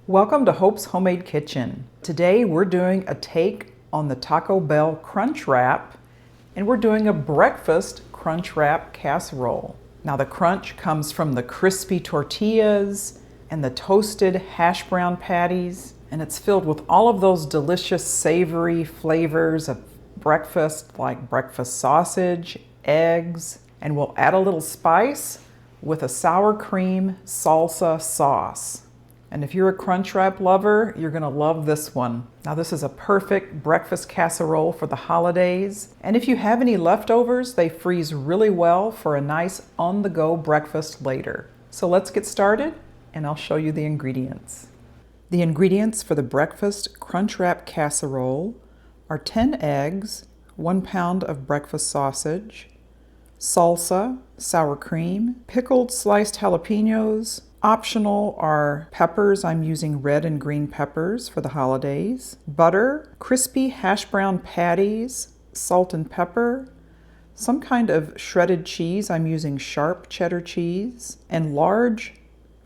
Welcome to Hope's Homemade Kitchen. Today we're doing a take on the Taco Bell Crunch Wrap, and we're doing a Breakfast Crunch Wrap Casserole. Now the crunch comes from the crispy tortillas and the toasted hash brown patties, and it's filled with all of those delicious savory flavors of breakfast like breakfast sausage, eggs, and we'll add a little spice with a sour cream salsa sauce. And if you're a crunch wrap lover, you're gonna love this one. Now this is a perfect breakfast casserole for the holidays. And if you have any leftovers, they freeze really well for a nice on-the-go breakfast later. So let's get started and I'll show you the ingredients. The ingredients for the breakfast crunch wrap casserole are 10 eggs, 1 pound of breakfast sausage, salsa, sour cream, pickled sliced jalapeños. Optional are peppers. I'm using red and green peppers for the holidays. Butter, crispy hash brown patties, salt and pepper, some kind of shredded cheese. I'm using sharp cheddar cheese, and large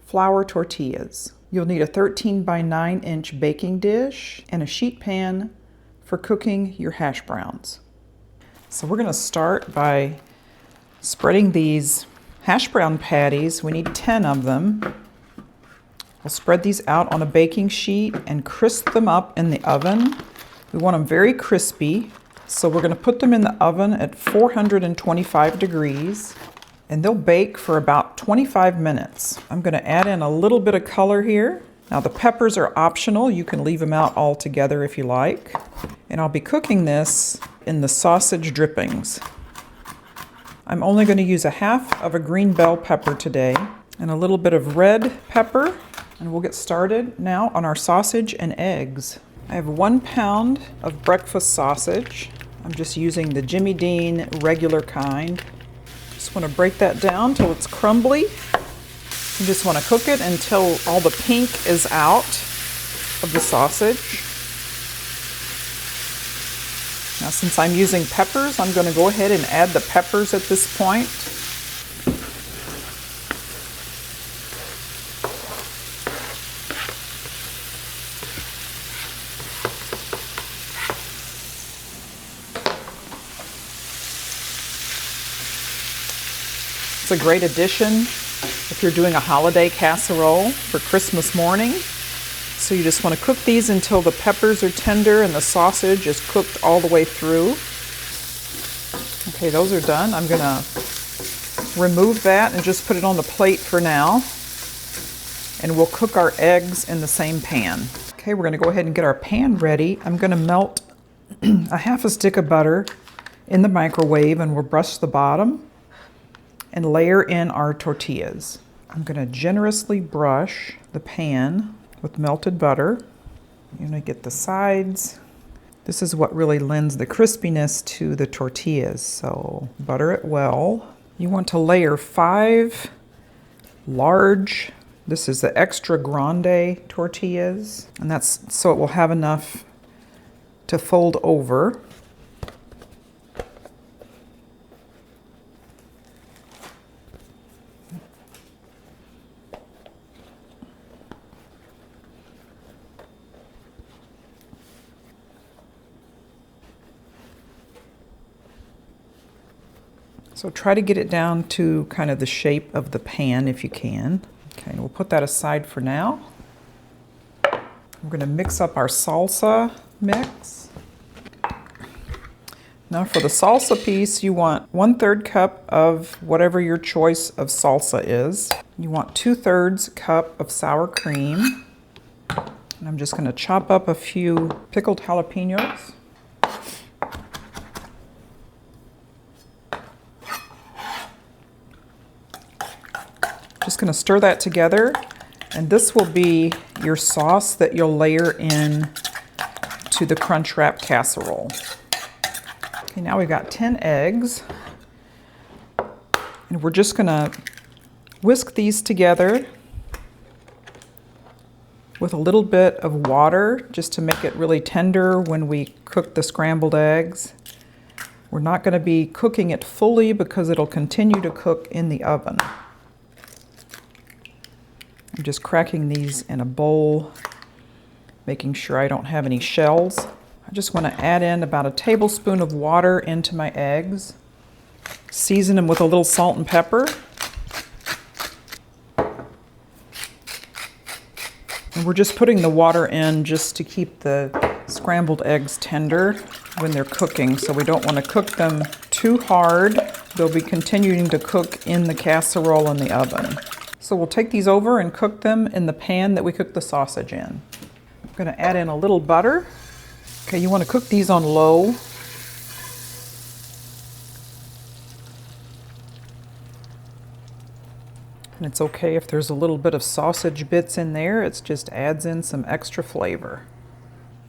flour tortillas. You'll need a 13 by 9 inch baking dish and a sheet pan for cooking your hash browns. So we're gonna start by spreading these hash brown patties. We need 10 of them. We'll spread these out on a baking sheet and crisp them up in the oven. We want them very crispy, so we're going to put them in the oven at 425 degrees, and they'll bake for about 25 minutes. I'm going to add in a little bit of color here. Now the peppers are optional. You can leave them out altogether if you like. And I'll be cooking this in the sausage drippings. I'm only going to use a half of a green bell pepper today and a little bit of red pepper, and we'll get started now on our sausage and eggs. I have 1 pound of breakfast sausage. I'm just using the Jimmy Dean regular kind. Just want to break that down till it's crumbly. You just want to cook it until all the pink is out of the sausage. Now since I'm using peppers, I'm going to go ahead and add the peppers at this point. It's a great addition if you're doing a holiday casserole for Christmas morning. So you just want to cook these until the peppers are tender and the sausage is cooked all the way through. Okay, those are done. I'm going to remove that and just put it on the plate for now. And we'll cook our eggs in the same pan. Okay, we're going to go ahead and get our pan ready. I'm going to melt a half a stick of butter in the microwave, and we'll brush the bottom and layer in our tortillas. I'm going to generously brush the pan with melted butter. You're going to get the sides. This is what really lends the crispiness to the tortillas, so butter it well. You want to layer 5 large, this is the extra grande tortillas, and that's so it will have enough to fold over. So try to get it down to kind of the shape of the pan if you can. Okay, we'll put that aside for now. We're going to mix up our salsa mix. Now for the salsa piece, you want 1/3 cup of whatever your choice of salsa is. You want 2/3 cup of sour cream. And I'm just going to chop up a few pickled jalapeños. Just going to stir that together, and this will be your sauce that you'll layer in to the crunch wrap casserole. Okay, now we've got 10 eggs, and we're just going to whisk these together with a little bit of water just to make it really tender when we cook the scrambled eggs. We're not going to be cooking it fully because it'll continue to cook in the oven. I'm just cracking these in a bowl making sure I don't have any shells. I just want to add in about a tablespoon of water into my eggs. Season them with a little salt and pepper. And we're just putting the water in just to keep the scrambled eggs tender when they're cooking, so we don't want to cook them too hard. They'll be continuing to cook in the casserole in the oven. So we'll take these over and cook them in the pan that we cooked the sausage in. I'm going to add in a little butter. Okay, you want to cook these on low. And it's okay if there's a little bit of sausage bits in there. It just adds in some extra flavor.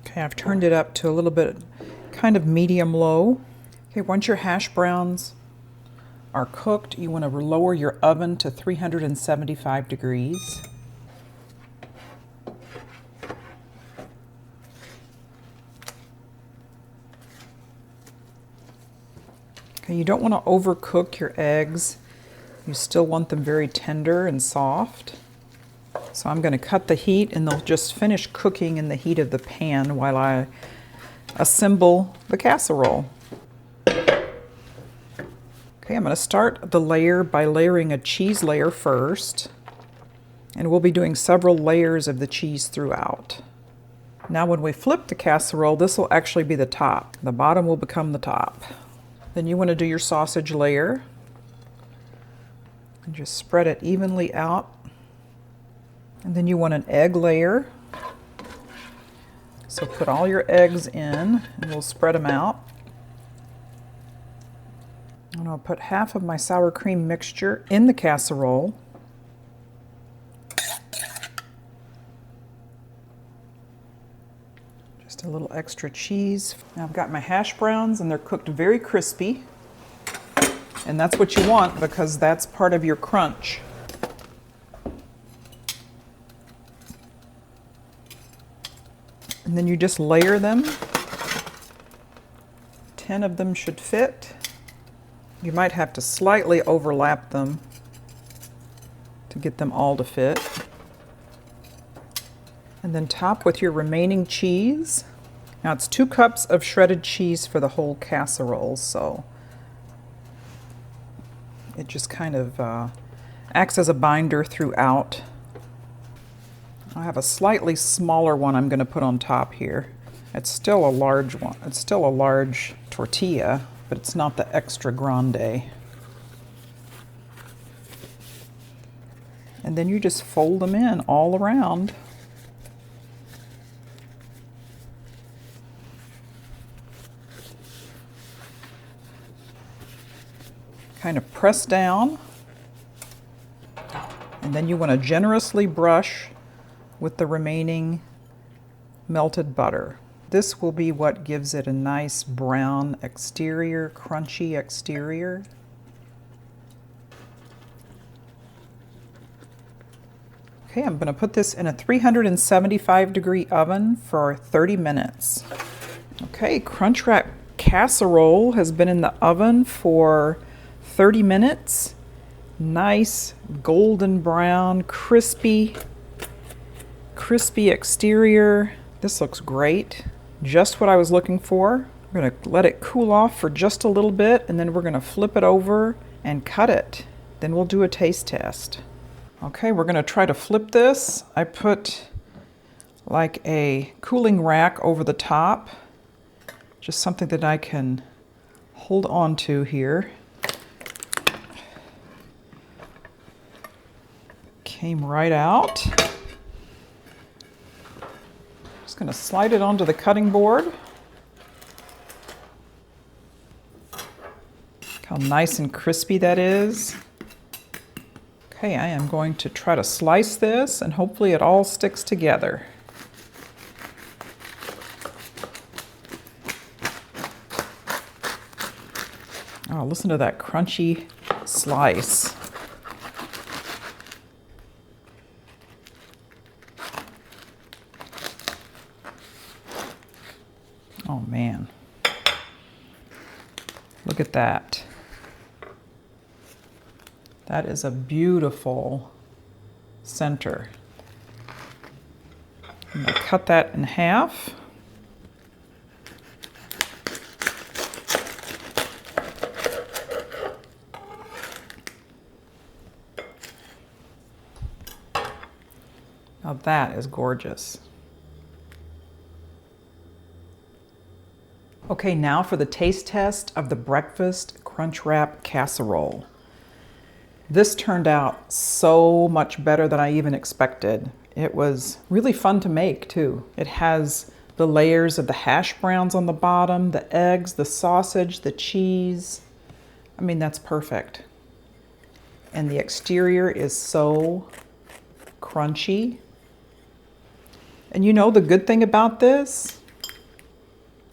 Okay, I've turned it up to a little bit kind of medium low. Okay, once your hash browns are cooked, you want to lower your oven to 375 degrees. Okay, you don't want to overcook your eggs. You still want them very tender and soft. So I'm going to cut the heat and they'll just finish cooking in the heat of the pan while I assemble the casserole. Okay, I'm going to start the layer by layering a cheese layer first. And we'll be doing several layers of the cheese throughout. Now when we flip the casserole, this will actually be the top. The bottom will become the top. Then you want to do your sausage layer. And just spread it evenly out. And then you want an egg layer. So put all your eggs in and we'll spread them out. And I'll put half of my sour cream mixture in the casserole. Just a little extra cheese. Now I've got my hash browns and they're cooked very crispy. And that's what you want because that's part of your crunch. And then you just layer them. 10 of them should fit. You might have to slightly overlap them to get them all to fit. And then top with your remaining cheese. Now it's 2 cups of shredded cheese for the whole casserole, so it just kind of acts as a binder throughout. I have a slightly smaller one I'm going to put on top here. It's still a large one. It's still a large tortilla, but it's not the extra grande. And then you just fold them in all around. Kind of press down, and then you want to generously brush with the remaining melted butter. This will be what gives it a nice brown exterior, crunchy exterior. Okay, I'm going to put this in a 375-degree oven for 30 minutes. Okay, Crunchwrap casserole has been in the oven for 30 minutes. Nice golden brown, crispy exterior. This looks great. Just what I was looking for. We're going to let it cool off for just a little bit and then we're going to flip it over and cut it. Then we'll do a taste test. Okay, we're going to try to flip this. I put like a cooling rack over the top. Just something that I can hold on to here. Came right out. Just going to slide it onto the cutting board. Look how nice and crispy that is. Okay, I am going to try to slice this and hopefully it all sticks together. Oh, listen to that crunchy slice. Oh man, look at that. That is a beautiful center. I'm going to cut that in half. Now that is gorgeous. Okay, now for the taste test of the Breakfast Crunch Wrap Casserole. This turned out so much better than I even expected. It was really fun to make too. It has the layers of the hash browns on the bottom, the eggs, the sausage, the cheese. I mean, that's perfect. And the exterior is so crunchy. And you know the good thing about this?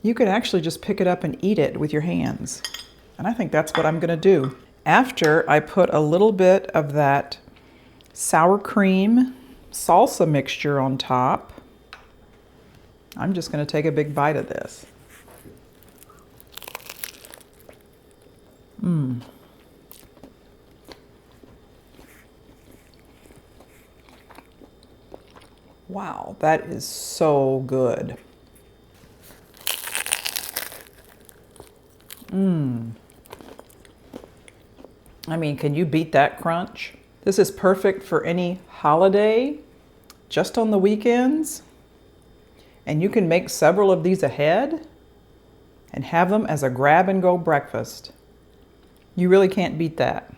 You could actually just pick it up and eat it with your hands. And I think that's what I'm gonna do. After I put a little bit of that sour cream salsa mixture on top, I'm just gonna take a big bite of this. Wow, that is so good. I mean, can you beat that crunch? This is perfect for any holiday, just on the weekends. And you can make several of these ahead and have them as a grab-and-go breakfast. You really can't beat that.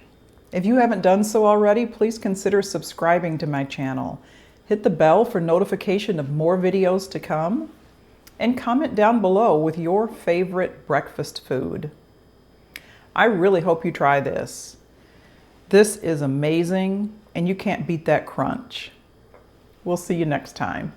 If you haven't done so already, please consider subscribing to my channel. Hit the bell for notification of more videos to come, and comment down below with your favorite breakfast food. I really hope you try this. This is amazing, and you can't beat that crunch. We'll see you next time.